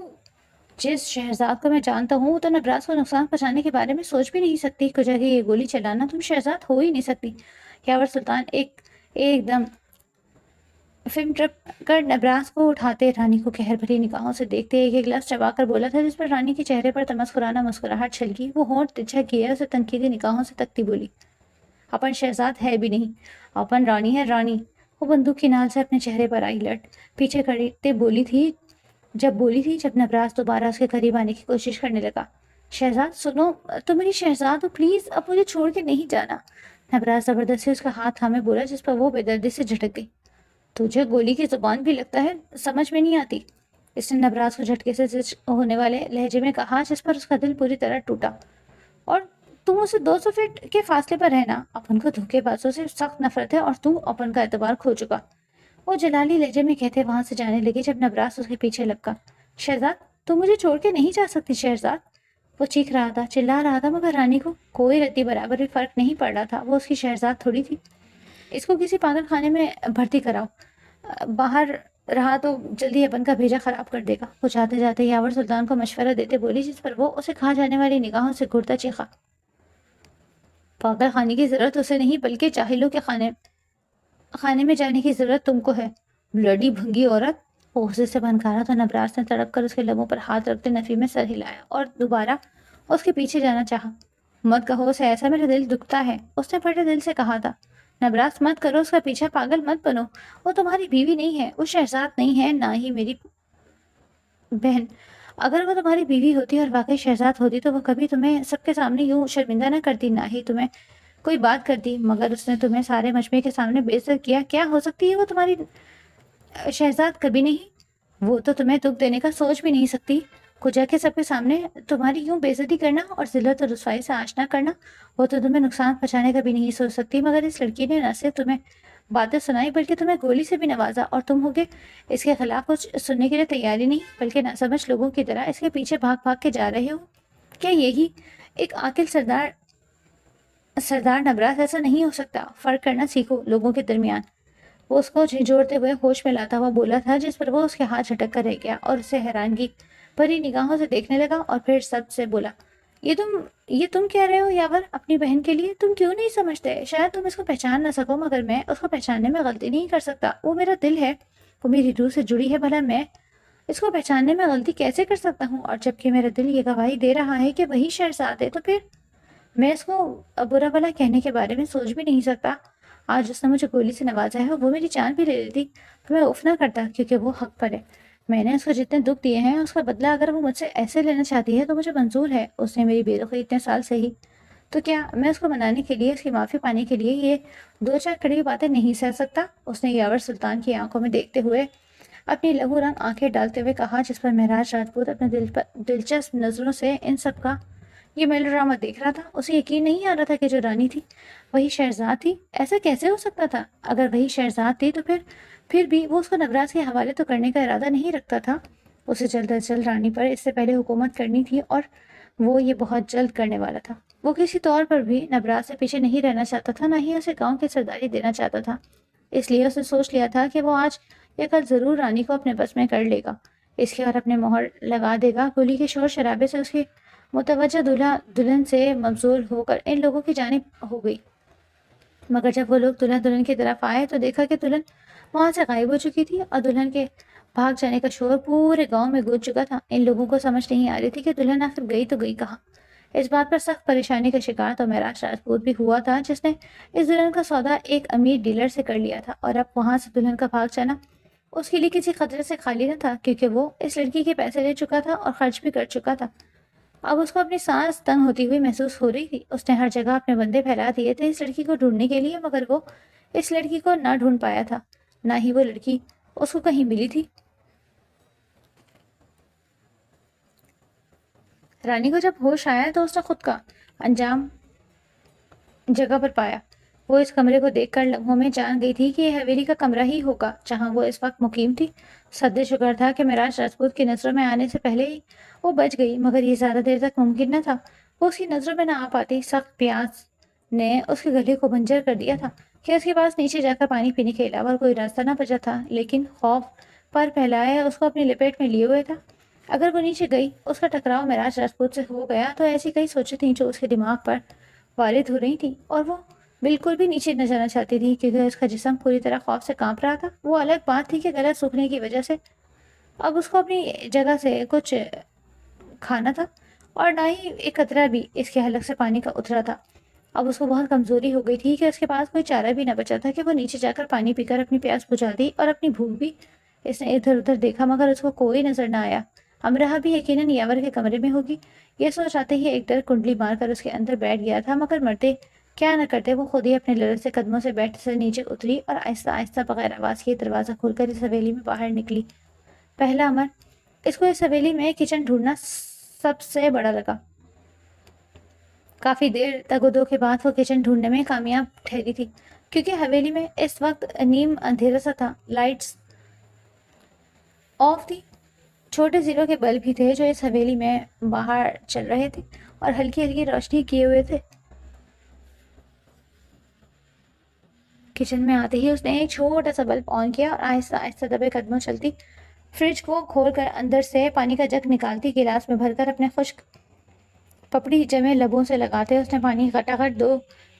جس شہزاد کو میں جانتا ہوں وہ تو نبراس کو نقصان پہنچانے کے بارے میں سوچ بھی نہیں سکتی، کچھ جگہ یہ گولی چلانا تم شہزاد ہو ہی نہیں سکتی۔ یاور سلطان ایک دم فم ٹرپ کر نبراس کو اٹھاتے رانی کو قہر بھری نگاہوں سے دیکھتے ایک لفظ چبا کر بولا تھا، جس پر رانی کے چہرے پر تمسخرانہ مسکراہٹ چھلکی۔ وہ ہونٹ ترچھا کیے اسے تنقیدی نگاہوں سے تکتی بولی، اپن شہزاد ہے بھی نہیں، اپن رانی ہے، رانی۔ وہ بندوق کی نال سے اپنے چہرے پر آئی لٹ پیچھے کھڑتے بولی تھی جب نبراس دوبارہ اس کے قریب آنے کی کوشش کرنے لگا۔ شہزاد سنو، تم میری شہزاد ہو، پلیز اب مجھے چھوڑ کے نہیں جانا۔ نبراس زبردستی اس کا ہاتھ تھامے بولا، جس پر وہ بے دردی سے جھٹک گئی۔ تجھے گولی کی زبان بھی لگتا ہے، سمجھ میں نہیں آتی، اس نے نبراس کو جھٹکے سے زچ ہونے والے لہجے میں کہا، جس پر اس کا دل پوری طرح ٹوٹا۔ اور تم اسے 200 فٹ کے فاصلے پر رہنا، اپن کو دھوکے بازوں سے سخت نفرت ہے اور تو اپن کا اعتبار کھو چکا۔ وہ جلالی لہجے میں کہتے وہاں سے جانے لگے جب نبراس اس کے پیچھے لپکا۔ شہزاد تم مجھے چھوڑ کے نہیں جا سکتی شہزاد، وہ چیخ رہا تھا، چلا رہا تھا، مگر رانی کو کوئی رتی برابر بھی فرق نہیں پڑ رہا تھا۔ وہ اس کی شہزاد تھوڑی تھی۔ اس کو کسی پاگل خانے میں بھرتی کراؤ، باہر رہا تو جلدی اپن کا بھیجا خراب کر دے گا۔ وہ جاتے جاتے یاور سلطان کو مشورہ دیتے بولی، جس پر وہ اسے کھا جانے والی نگاہوں سے گھورتا چیخا، پاگل خانے کی ضرورت اسے نہیں بلکہ جاہلوں کے خانے میں جانے کی ضرورت تم کو ہے، بلڈی بھنگی عورت۔ غصے سے بھنکارا تو نبراس نے تڑپ کر اس کے لبوں پر ہاتھ رکھتے نفی میں سر ہلایا اور دوبارہ اس کے پیچھے جانا چاہا۔ مت کہو اسے ایسا، میرا دل دکھتا ہے، اس نے پھٹے دل سے کہا تھا۔ نبراس مت کرو اس کا پیچھا، پاگل مت بنو، وہ تمہاری بیوی نہیں ہے، وہ شہزاد نہیں ہے، نہ ہی میری بہن۔ اگر وہ تمہاری بیوی ہوتی اور واقعی شہزاد ہوتی تو وہ کبھی تمہیں سب کے سامنے یوں شرمندہ نہ کرتی، نہ ہی تمہیں کوئی بات کرتی، مگر اس نے تمہیں سارے مجمع کے سامنے بے عزت کیا۔ کیا ہو سکتی ہے وہ تمہاری شہزاد؟ کبھی نہیں۔ وہ تو تمہیں دکھ دینے کا سوچ بھی نہیں سکتی، کجا کے سب کے سامنے تمہاری یوں بے عزتی کرنا اور ذلت اور رسوائی سے آشنا کرنا، وہ تو تمہیں نقصان پہنچانے کا بھی نہیں سوچ سکتی، مگر اس لڑکی نے نہ صرف تمہیں باتیں سنائی بلکہ تمہیں گولی سے بھی نوازا، اور تم ہوگے اس کے خلاف کچھ سننے کے لیے تیاری نہیں، بلکہ نہ سمجھ لوگوں کی طرح اس کے پیچھے بھاگ بھاگ کے جا رہے ہو۔ کیا یہی ایک عاقل سردار نبراس؟ ایسا نہیں ہو سکتا، فرق کرنا سیکھو لوگوں کے درمیان۔ وہ اس کو جھنجھوڑتے ہوئے ہوش میں لاتا ہوا بولا تھا، جس پر وہ اس کے ہاتھ جھٹک کر رہ گیا اور اسے حیرانگی بھری نگاہوں سے دیکھنے لگا، اور پھر سب سے بولا، یہ تم کہہ رہے ہو یاور؟ اپنی بہن کے لیے تم کیوں نہیں سمجھتے؟ شاید تم اس کو پہچان نہ سکو، مگر میں اس کو پہچاننے میں غلطی نہیں کر سکتا۔ وہ میرا دل ہے، وہ میری روح سے جڑی ہے، بھلا میں اس کو پہچاننے میں غلطی کیسے کر سکتا ہوں؟ اور جبکہ میرا دل یہ گواہی دے رہا ہے کہ وہی شہزاد ہے، تو پھر میں اس کو برا بھلا کہنے کے بارے میں سوچ بھی نہیں سکتا۔ آج اس نے مجھے گولی سے نوازا ہے، وہ میری جان بھی لے لیتی تو میں اف نہ کرتا، کیونکہ وہ حق پر ہے۔ میں نے اس کو جتنے دکھ دیے ہیں اس کا بدلہ اگر وہ مجھ سے ایسے لینا چاہتی ہے تو مجھے منظور ہے۔ اس نے میری بے رخی اتنے سال سے ہی، تو کیا میں اس کو منانے کے لیے، اس کی معافی پانے کے لیے یہ دو چار کڑوی باتیں نہیں سہ سکتا؟ اس نے یاور سلطان کی آنکھوں میں دیکھتے ہوئے اپنی لہو رنگ آنکھیں ڈالتے ہوئے کہا، جس پر مہراج راجپوت اپنے دلچسپ نظروں سے ان سب کا یہ میلو ڈرامہ دیکھ رہا تھا۔ اسے یقین نہیں آ رہا تھا کہ جو رانی تھی وہی شہزاد تھی۔ ایسا کیسے ہو سکتا تھا؟ اگر وہی شہزاد تھی تو پھر بھی وہ اس کو نبراس کے حوالے تو کرنے کا ارادہ نہیں رکھتا تھا۔ اسے جلد از جلد رانی پر اس سے پہلے حکومت کرنی تھی، اور وہ یہ بہت جلد کرنے والا تھا۔ وہ کسی طور پر بھی نبراس سے پیچھے نہیں رہنا چاہتا تھا، نہ ہی اسے گاؤں کی سرداری دینا چاہتا تھا۔ اس لیے اس نے سوچ لیا تھا کہ وہ آج یا کل ضرور رانی کو اپنے بس میں کر لے گا، اس کے اور اپنے مہر لگا دے گا۔ گولی کے شور شرابے سے اس کی متوجہ دلہا دلہن سے مبذول ہو کر ان لوگوں کی جانب ہو گئی، مگر جب وہ لوگ دلہا دلہن کی طرف آئے تو دیکھا کہ دلہن وہاں سے غائب ہو چکی تھی، اور دلہن کے بھاگ جانے کا شور پورے گاؤں میں گونج چکا تھا۔ ان لوگوں کو سمجھ نہیں آ رہی تھی کہ دلہن آخر گئی تو گئی کہاں۔ اس بات پر سخت پریشانی کا شکار تو مہراج راجپوت بھی ہوا تھا، جس نے اس دلہن کا سودا ایک امیر ڈیلر سے کر لیا تھا، اور اب وہاں سے دلہن کا بھاگ جانا اس کے لیے کسی خطرے سے خالی نہ تھا، کیونکہ وہ اس لڑکی کے پیسے لے چکا تھا اور خرچ بھی کر چکا تھا۔ اب اس کو اپنی سانس تنگ ہوتی ہوئی محسوس ہو رہی تھی۔ اس نے ہر جگہ اپنے بندے پھیلا دیے تھے اس لڑکی کو ڈھونڈنے کے لیے، مگر وہ اس لڑکی کو نہ ڈھونڈ پایا تھا، نہ ہی وہ لڑکی اس کو کہیں ملی تھی۔ رانی کو جب ہوش آیا تو اس نے خود کا انجام جگہ پر پایا۔ وہ اس کمرے کو دیکھ کر لمحوں میں جان گئی تھی کہ یہ حویلی کا کمرہ ہی ہوگا جہاں وہ اس وقت مقیم تھی۔ سد شکر تھا کہ مہراج راجپوت کی نظروں میں آنے سے پہلے ہی وہ بچ گئی، مگر یہ زیادہ دیر تک ممکن نہ تھا۔ وہ اس کی نظروں میں نہ آ پاتی۔ سخت پیاس نے اس کے گلے کو بنجر کر دیا تھا کہ اس کے پاس نیچے جا کر پانی پینے کے علاوہ کوئی راستہ نہ بچا تھا، لیکن خوف پر پھیلائے اس کو اپنی لپیٹ میں لیے ہوئے تھا۔ اگر وہ نیچے گئی، اس کا ٹکراؤ مہراج راجپوت سے ہو گیا تو ایسی کئی سوچیں تھیں جو اس کے دماغ پر وارد ہو رہی تھیں، اور وہ بالکل بھی نیچے نہ جانا چاہتی تھی، کیونکہ اس کا جسم پوری طرح خوف سے کانپ رہا تھا۔ وہ الگ بات تھی کہ گلا سوکھنے کی وجہ سے اب اس کو اپنی جگہ سے کچھ کھانا تھا، اور نہ ہی ایک قطرہ بھی اس کے حلق سے پانی کا اترا تھا۔ اب اس کو بہت کمزوری ہو گئی تھی کہ اس کے پاس کوئی چارہ بھی نہ بچا تھا کہ وہ نیچے جا کر پانی پی کر اپنی پیاس بجھا دی، اور اپنی بھوک بھی۔ اس نے ادھر ادھر دیکھا مگر اس کو کوئی نظر نہ آیا۔ امرہ بھی یقیناً یاور کے کمرے میں ہوگی، یہ سوچ آتے ہی ایک ڈر کنڈلی مار کر اس کے اندر بیٹھ گیا تھا، مگر مرتے کیا نہ کرتے وہ خود ہی اپنے لڑک سے قدموں سے بیٹھ سے نیچے اتری اور آہستہ آہستہ بغیر آواز کیے دروازہ کھول کر اس حویلی میں باہر نکلی۔ پہلا امر اس کو اس حویلی میں کچن ڈھونڈنا سب سے بڑا لگا۔ کافی دیر تگ و دو کے بعد وہ کچن ڈھونڈنے میں کامیاب ٹھہری تھی، کیونکہ حویلی میں اس وقت نیم اندھیرا سا تھا، لائٹس آف تھی، چھوٹے زیرو کے بلب بھی تھے جو اس حویلی میں باہر چل رہے تھے اور ہلکی ہلکی روشنی کیے ہوئے تھے۔ کچن میں آتے ہی اس نے ایک چھوٹا سا بلب آن کیا اور آہستہ آہستہ دبے قدموں چلتی فریج کو کھول کر اندر سے پانی کا جگ نکالتی گلاس میں بھر کر اپنے خشک پپڑی جمے لبوں سے لگاتے اس نے پانی گھٹا گھٹ 2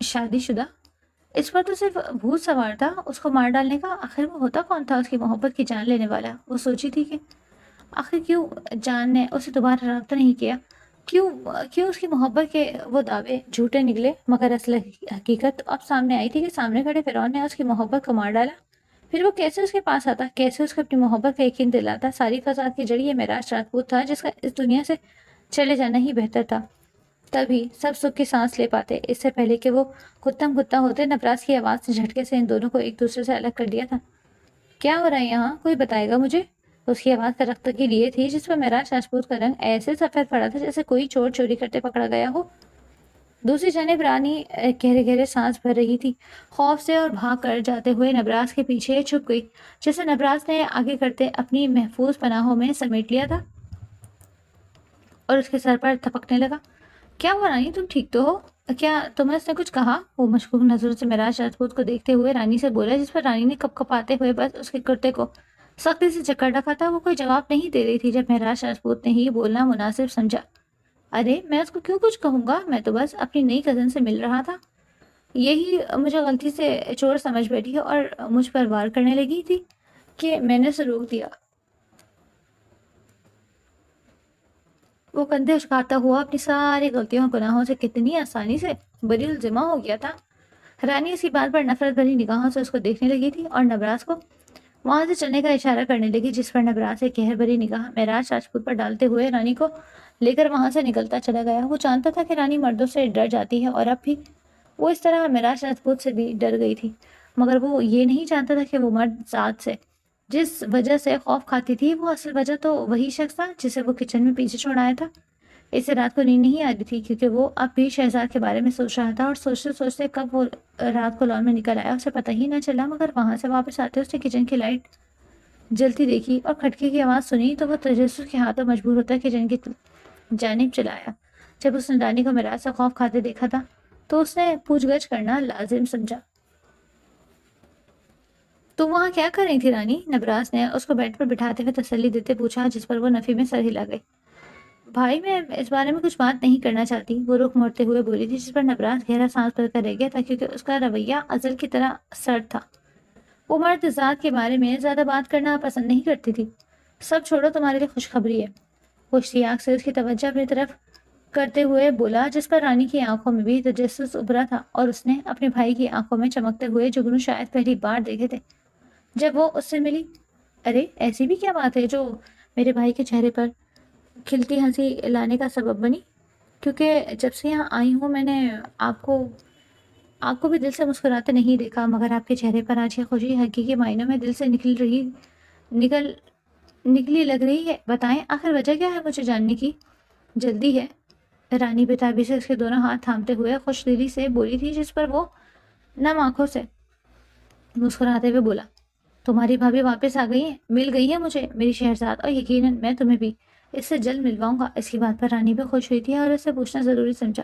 شادی شدہ؟ اس پر تو صرف بھوت سوار تھا اس کو مار ڈالنے کا، آخر وہ ہوتا کون تھا اس کی محبت کی جان لینے والا؟ وہ سوچی تھی کہ آخر کیوں جان نے اسے دوبارہ رابطہ نہیں کیا، کیوں کیوں اس کی محبت کے وہ دعوے جھوٹے نکلے، مگر اصل حقیقت اب سامنے آئی تھی کہ سامنے کھڑے فرعون نے اس کی محبت کو مار ڈالا۔ پھر وہ کیسے اس کے پاس آتا، کیسے اس کو اپنی محبت کا یقین دلاتا؟ ساری فساد کی جڑ یہ معراج راجپوت تھا جس کا اس دنیا سے چلے جانا ہی بہتر تھا، تبھی سب سکھ کی سانس لے پاتے۔ اس سے پہلے کہ وہ کتم کتا ہوتے، نبراس کی آواز نے جھٹکے سے ان دونوں کو ایک دوسرے سے الگ کر دیا تھا۔ کیا ہو رہا ہے یہاں، کوئی بتائے گا مجھے؟ اس کی آواز درختگی لیے تھی جس پر معراج راجپوت کا رنگ ایسے سفید پڑا تھا جیسے کوئی چور چوری کرتے پکڑا گیا ہو۔ دوسری جانب رانی گہرے گہرے سانس بھر رہی تھی، خوف سے، اور بھاگ کر جاتے ہوئے نبراس کے پیچھے چھپ گئی، جسے نبراس نے آگے کرتے اپنی محفوظ پناہوں میں سمیٹ لیا تھا اور اس کے سر پر تھپکنے لگا۔ کیا ہوا رانی، تم ٹھیک تو ہو؟ کیا تمہیں اس نے کچھ کہا؟ وہ مشکوک نظروں سے معراج راجپوت کو دیکھتے ہوئے رانی سے بولا، جس پر رانی نے کپ کپاتے ہوئے بس اس کے کرتے کو سختی سے جکڑ رکھا تھا۔ وہ کوئی جواب نہیں دے رہی تھی جب معراج راجپوت نے ہی بولنا مناسب سمجھا۔ ارے میں اس کو کیوں کچھ کہوں گا، میں تو بس اپنی نئی کزن سے مل رہا تھا، یہی مجھے غلطی سے چور سمجھ بیٹھی اور مجھ پر وار کرنے لگی تھی کہ میں نے اسے روک دیا۔ وہ کندھے اچکاتا ہوا اپنی ساری غلطیوں اور گناہوں سے کتنی آسانی سے بری الزمہ ہو گیا تھا۔ رانی اسی بات پر نفرت بھری نگاہوں سے اس کو دیکھنے لگی تھی اور نبراس کو وہاں سے چلنے کا اشارہ کرنے لگی، جس پر نبراس ایک قہر بھری نگاہ معراج راجپوت پر ڈالتے ہوئے رانی کو لے کر وہاں سے نکلتا چلا گیا۔ وہ جانتا تھا کہ رانی مردوں سے ڈر جاتی ہے، اور اب بھی وہ اس طرح معراج راجپوت سے بھی ڈر گئی تھی، مگر وہ یہ نہیں جانتا تھا کہ وہ مرد ذات سے جس وجہ سے خوف کھاتی تھی، وہ اصل وجہ تو وہی شخص تھا جسے وہ کچن میں پیچھے چھوڑ آیا تھا۔ اسے رات کو نیند نہیں آ رہی تھی کیونکہ وہ اب بھی شہزاد کے بارے میں سوچ رہا تھا، اور سوچتے سوچتے کب وہ رات کو لان میں نکل آیا اسے پتہ ہی نہ چلا، مگر وہاں سے واپس آتے اس نے کچن کی لائٹ جلتی دیکھی اور کھٹکے کی آواز سنی تو وہ تجسس کے ہاتھوں مجبور ہوتا کچن کی جانب چلایا۔ جب اس نے رانی کو معراج سے خوف کھاتے دیکھا تھا تو اس نے پوچھ گچھ کرنا لازم سمجھا۔ تم وہاں کیا کر رہی تھی رانی؟ نبراس نے اس کو بیڈ پر بٹھاتے ہوئے تسلی دیتے پوچھا، جس پر وہ نفی میں سر ہلا گئی۔ بھائی میں اس بارے میں کچھ بات نہیں کرنا چاہتی، وہ رخ موڑتے ہوئے بولی تھی، جس پر نبراس گہرا سانس بھر کر رہ گیا تھا کیونکہ اس کا رویہ ازل کی طرح سرد تھا۔ وہ مرد ذات کے بارے میں زیادہ بات کرنا پسند نہیں کرتی تھی۔ سب چھوڑو، تمہارے لیے خوشخبری ہے، وہ اشتیاق سے اس کی توجہ اپنی طرف کرتے ہوئے بولا، جس پر رانی کی آنکھوں میں بھی تجسس ابھرا تھا اور اس نے اپنے بھائی کی آنکھوں میں چمکتے ہوئے جگنو شاید پہلی بار دیکھے تھے جب وہ اس سے ملی۔ ارے ایسی بھی کیا بات ہے جو میرے بھائی کے چہرے پر کھلتی ہنسی لانے کا سبب بنی؟ کیونکہ جب سے یہاں آئی ہوں میں نے آپ کو بھی دل سے مسکراتے نہیں دیکھا، مگر آپ کے چہرے پر آج یہ خوشی حقیقی معنوں میں دل سے نکلی لگ رہی ہے۔ بتائیں آخر وجہ کیا ہے؟ مجھے جاننے کی جلدی ہے، رانی بےتابی سے اس کے دونوں ہاتھ تھامتے ہوئے خوش دلی سے بولی تھی، جس پر وہ نم آنکھوں سے مسکراتے ہوئے بولا، تمہاری بھابھی واپس آ گئی ہیں، مل گئی ہے مجھے میری شہرزاد، اور یقیناً میں تمہیں بھی اس سے جلد ملواؤں گا۔ اس کی بات پر رانی بھی خوش ہوئی تھی اور اس سے پوچھنا ضروری سمجھا،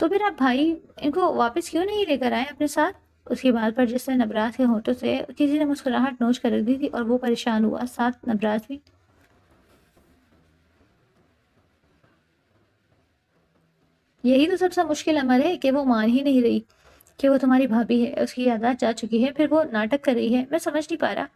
تو پھر آپ بھائی ان کو واپس کیوں نہیں لے کر آئے اپنے ساتھ؟ اس کی بات پر جس سے نبراس کے ہونٹوں سے کسی نے مسکراہٹ نوچ کر رکھ دی تھی اور وہ پریشان ہوا، ساتھ نبراس بھی۔ یہی تو سب سے مشکل عمل ہے کہ وہ مان ہی نہیں رہی کہ وہ تمہاری بھابھی ہے، اس کی یادداشت جا چکی ہے، پھر وہ ناٹک کر رہی ہے، میں سمجھ نہیں پا رہا۔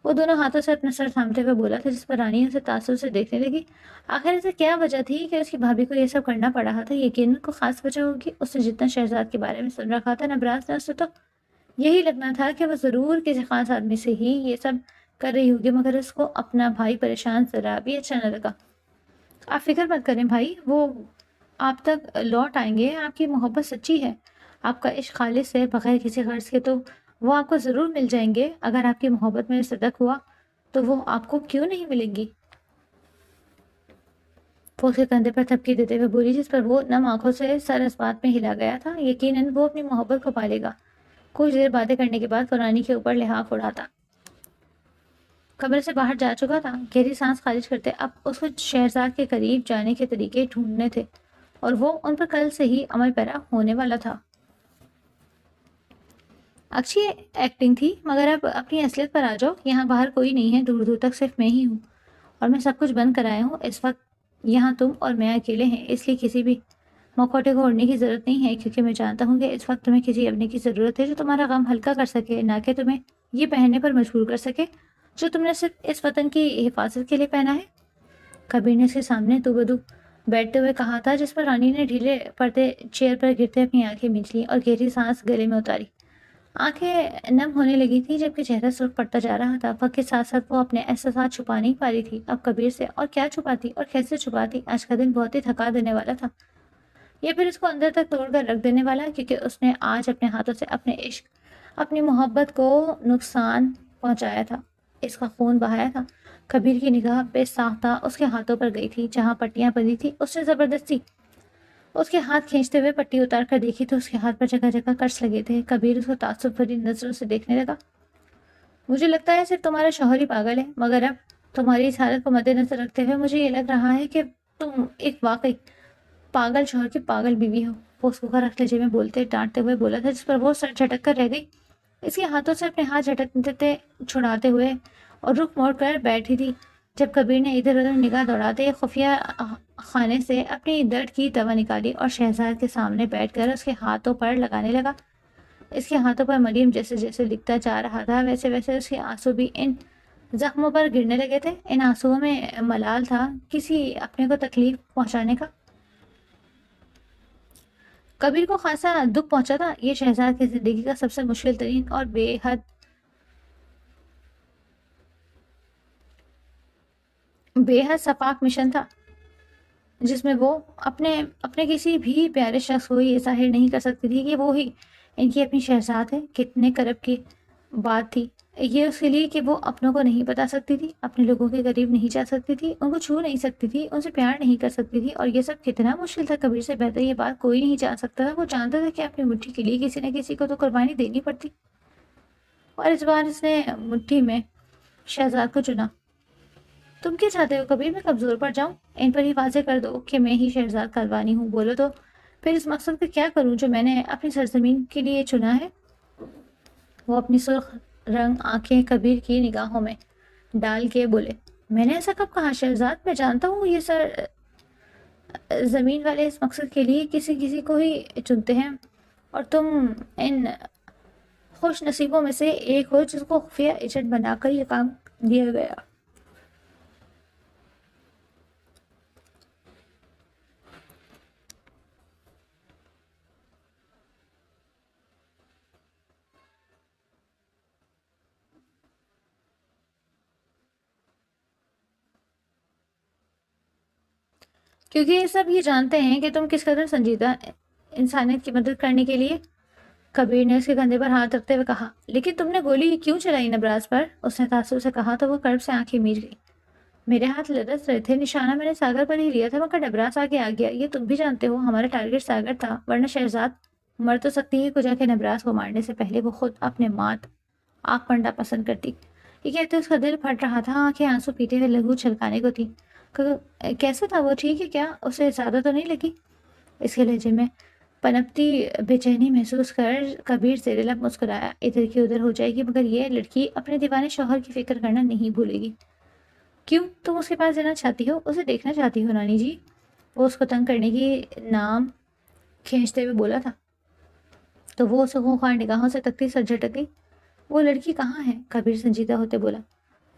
وہ دونوں ہاتھوں سے اپنا سر تھامتے ہوئے بولا تھا، جس پر رانی اسے تعصب سے دیکھنے لگی۔ آخر اسے کیا وجہ تھی کہ اس کی بھابھی کو یہ سب کرنا پڑ رہا تھا؟ یقیناً کوئی خاص وجہ ہوگی، اس نے جتنا شہزاد کے بارے میں سن رکھا تھا نبراس نے اس سے تو یہی لگنا تھا کہ وہ ضرور کسی خاص آدمی سے ہی یہ سب کر رہی ہوگی، مگر اس کو اپنا بھائی پریشان ذرا بھی اچھا نہ لگا۔ آپ فکر مت کریں بھائی، وہ آپ تک لوٹ آئیں گے، آپ کی محبت سچی ہے، آپ کا عشق خالص ہے، بغیر کسی غرض کے، تو وہ آپ کو ضرور مل جائیں گے۔ اگر آپ کی محبت میں صدق ہوا تو وہ آپ کو کیوں نہیں ملیں گی؟ وہ اس کے کندھے پر تھپکی دیتے ہوئے بولی، جس پر وہ نم آنکھوں سے سر اس بات میں ہلا گیا تھا، یقیناً وہ اپنی محبت کو پالے گا۔ کچھ دیر باتیں کرنے کے بعد رانی کے اوپر لحاف اڑاتا کمرے سے باہر جا چکا تھا۔ گہری سانس خارج کرتے اب اس کو شہرزاد کے قریب جانے کے طریقے ڈھونڈنے تھے، اور وہ ان پر کل سے ہی عمل پیرا ہونے والا تھا۔ اچھی ایکٹنگ تھی، مگر اب اپنی اصلیت پر آ جاؤ، یہاں باہر کوئی نہیں ہے، دور دور تک صرف میں ہی ہوں، اور میں سب کچھ بند کرایا ہوں۔ اس وقت یہاں تم اور میں اکیلے ہیں، اس لیے کسی بھی مکھوٹے کو اوڑھنے کی ضرورت نہیں ہے، کیونکہ میں جانتا ہوں کہ اس وقت تمہیں کسی اپنے کی ضرورت ہے جو تمہارا غم ہلکا کر سکے، نہ کہ تمہیں یہ پہننے پر مجبور کر سکے جو تم نے صرف اس وطن کی حفاظت کے لیے پہنا ہے۔ کبیر نے اس کے سامنے تو بدو بیٹھتے ہوئے کہا تھا، جس پر رانی نے ڈھیلے پڑتے چیئر پر گرتے اپنی آنکھیں مینچ لیں اور گہری سانس گلے میں اتاری۔ آنکھیں نم ہونے لگی تھی جبکہ چہرہ سرخ پڑتا جا رہا تھا۔ وقت کے ساتھ ساتھ وہ اپنے احساسات چھپا نہیں پا رہی تھی۔ اب کبیر سے اور کیا چھپاتی اور کیسے چھپاتی؟ آج کا دن بہت ہی تھکا دینے والا تھا، یا پھر اس کو اندر تک توڑ کر رکھ دینے والا، کیونکہ اس نے آج اپنے ہاتھوں سے اپنے عشق، اپنی محبت کو نقصان پہنچایا تھا، اس کا خون بہایا تھا۔ کبیر کی نگاہ بے ساختہ اس کے ہاتھوں پر گئی تھی جہاں پٹیاں بندھی تھی۔ اس نے زبردستی اس کے ہاتھ کھینچتے ہوئے پٹی اتار کر دیکھی تو اس کے ہاتھ پر جگہ جگہ کٹس لگے تھے۔ کبیر اس کو تعصب بھری نظروں سے دیکھنے لگا۔ مجھے لگتا ہے صرف تمہارا شوہر ہی پاگل ہے، مگر اب تمہاری اس حالت کو مد نظر رکھتے ہوئے مجھے یہ لگ رہا ہے کہ تم ایک واقعی پاگل شوہر کی پاگل بیوی ہو، وہ اس کو رکھ لہجے میں بولتے ڈانٹتے ہوئے بولا تھا، جس پر وہ سر جھٹک کر رہ گئی۔ اس کے ہاتھوں سے اپنے ہاتھ جھٹکتے چھڑاتے ہوئے اور رخ موڑ کر بیٹھی تھی۔ جب کبیر نے ادھر ادھر نگاہ دوڑاتے خفیہ خانے سے اپنی درد کی دوا نکالی اور شہزاد کے سامنے بیٹھ کر اس کے ہاتھوں پر لگانے لگا۔ اس کے ہاتھوں پر مریم جیسے جیسے لکھتا جا رہا تھا ویسے ویسے اس کے آنسو بھی ان زخموں پر گرنے لگے تھے۔ ان آنسوؤں میں ملال تھا کسی اپنے کو تکلیف پہنچانے کا۔ کبیر کو خاصا دکھ پہنچا تھا۔ یہ شہزاد کی زندگی کا سب سے مشکل ترین اور بے حد شفاف مشن تھا، جس میں وہ اپنے کسی بھی پیارے شخص کو یہ ظاہر نہیں کر سکتی تھی کہ وہ ہی ان کی اپنی شہزاد ہے۔ کتنے کرب کی بات تھی یہ اس کے لیے کہ وہ اپنوں کو نہیں بتا سکتی تھی، اپنے لوگوں کے قریب نہیں جا سکتی تھی، ان کو چھو نہیں سکتی تھی، ان سے پیار نہیں کر سکتی تھی، اور یہ سب کتنا مشکل تھا۔ کبیر سے بہتر یہ بات کوئی نہیں جان سکتا تھا۔ وہ جانتا تھا کہ اپنی مٹھی کے لیے کسی نہ کسی کو تو قربانی دینی پڑتی، اور اس بار اس نے مٹھی میں شہزاد کو چنا۔ تم کیا چاہتے ہو کبیر؟ میں کمزور پڑ جاؤں؟ ان پر ہی واضح کر دو کہ میں ہی شہزاد کلوانی ہوں۔ بولو تو پھر اس مقصد کا کیا کروں جو میں نے اپنی سرزمین کے لیے چنا ہے؟ وہ اپنی سرخ رنگ آنکھیں کبیر کی نگاہوں میں ڈال کے بولے، میں نے ایسا کب کہا شہزاد؟ میں جانتا ہوں یہ زمین والے اس مقصد کے لیے کسی کو ہی چنتے ہیں، اور تم ان خوش نصیبوں میں سے ایک ہو جس کو خفیہ ایجنٹ بنا کر یہ کام دیا گیا۔ کیونکہ یہ سب یہ جانتے ہیں کہ تم کس قدر سنجیدہ انسانیت کی مدد کرنے کے لیے۔ کبیر نے اس کے کندھے پر ہاتھ رکھتے ہوئے کہا، لیکن تم نے گولی کیوں چلائی نبراس پر؟ اس نے تعصب سے کہا تو وہ کرب سے آنکھیں میچ گئی۔ میرے ہاتھ لرز رہے تھے، نشانہ میں نے ساگر پر ہی لیا تھا، مگر نبراس آگے آ گیا۔ یہ تم بھی جانتے ہو، ہمارا ٹارگٹ ساگر تھا، ورنہ شہزاد مر تو سکتی ہے کو جا کے نبراس کو مارنے سے پہلے وہ خود اپنے آپ پڑنا پسند کرتی۔ یہ کہتے اس کا دل پھٹ رہا تھا، آنکھیں آنسو پیتے ہوئے لہو چھلکانے کو تھی۔ کیسا تھا وہ؟ ٹھیک ہے کیا؟ اسے زیادہ تو نہیں لگی؟ اس کے لہجے میں پنپتی بے چینی محسوس کر کبیر زیر لب مسکرایا، ادھر کی ادھر ہو جائے گی مگر یہ لڑکی اپنے دیوانے شوہر کی فکر کرنا نہیں بھولے گی۔ کیوں؟ تم اس کے پاس جانا چاہتی ہو؟ اسے دیکھنا چاہتی ہو نانی جی؟ وہ اس کو تنگ کرنے کی نام کھینچتے ہوئے بولا تھا تو وہ اسے خونخوار نگاہوں سے تکتی سر جھٹک گئی۔ وہ لڑکی کہاں ہے؟ کبیر سنجیدہ ہوتے بولا،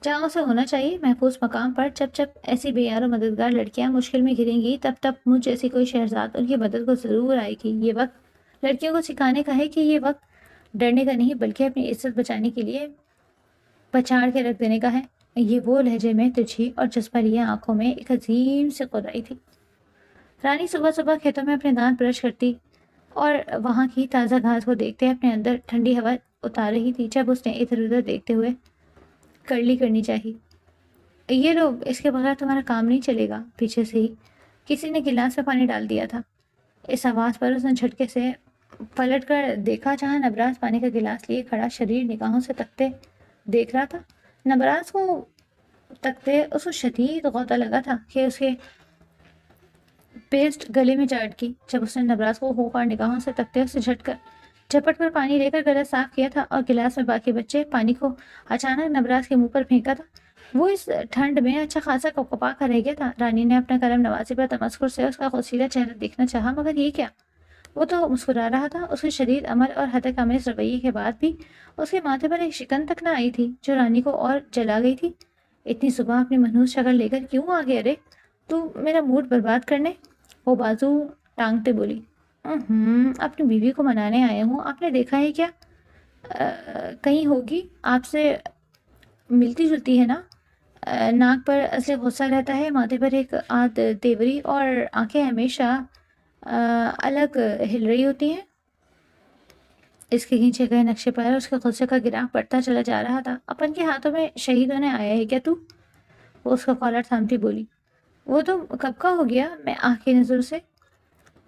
جہاں اسے ہونا چاہیے، محفوظ مقام پر۔ جب ایسی بے یار و مددگار لڑکیاں مشکل میں گریں گی تب مجھ جیسی کوئی شہزاد ان کی مدد کو ضرور آئے گی۔ یہ وقت لڑکیوں کو سکھانے کا ہے کہ یہ وقت ڈرنے کا نہیں بلکہ اپنی عزت بچانے کے لیے پچاڑ کے رکھ دینے کا ہے۔ یہ وہ لہجے میں تجھی اور جذبہ لیے آنکھوں میں ایک عظیم سے قررائی تھی۔ رانی صبح صبح کھیتوں میں اپنے دانت برش کرتی اور وہاں کی تازہ گھاس کو دیکھتے اپنے اندر ٹھنڈی ہوا اتار رہی تھی جب اس نے ادھر ادھر دیکھتے ہوئے کرلی کرنی چاہی۔ یہ لوگ، اس کے بغیر تمہارا کام نہیں چلے گا۔ پیچھے سے ہی کسی نے گلاس میں پانی ڈال دیا تھا۔ اس آواز پر اس نے جھٹکے سے پلٹ کر دیکھا جہاں نبراس پانی کا گلاس لیے کھڑا شریر نگاہوں سے تکتے دیکھ رہا تھا۔ نبراس کو تکتے اس کو شدید غوطہ لگا تھا کہ اس کے پیسٹ گلے میں جا اٹکی۔ جب اس نے نبراس کو خوفناک نگاہوں سے تکتے اسے جھپٹ کر پانی لے کر گلا صاف کیا تھا اور گلاس میں باقی بچے پانی کو اچانک نبراس کے منہ پر پھینکا تھا، وہ اس ٹھنڈ میں اچھا خاصا کپکپا کر رہ گیا تھا۔ رانی نے اپنا قلم نوازی پر تمسخر سے اس کا خوشیدہ چہرہ دیکھنا چاہا، مگر یہ کیا؟ وہ تو مسکرا رہا تھا۔ اس کے شدید عمل اور حد کامل رویے کے بعد بھی اس کے ماتھے پر ایک شکن تک نہ آئی تھی جو رانی کو اور جلا گئی تھی۔ اتنی صبح اپنی منحوس شکل لے کر کیوں آ گیا رے؟ تو میرا موڈ برباد کرنے؟ وہ بازو ٹانگتے بولی۔ اپنی بیوی کو منانے آئے ہوں، آپ نے دیکھا ہے کیا؟ کہیں ہوگی، آپ سے ملتی جلتی ہے نا؟ ناک پر اصل غصہ رہتا ہے، ماتھے پر ایک آدھ تیوری، اور آنکھیں ہمیشہ الگ ہل رہی ہوتی ہیں۔ اس کے کھینچے گئے نقشے پر اس کے غصے کا گراف بڑھتا چلا جا رہا تھا۔ اپن کے ہاتھوں میں شہید ہونے آیا ہے کیا تو؟ وہ اس کا کالر تھامتی بولی۔ وہ تو کب کا ہو گیا؟ میں آنکھ کی نظر سے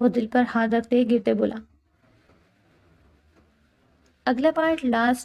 وہ دل پر ہاتھ رکھتے گرتے بولا۔ اگلا پارٹ لاسٹ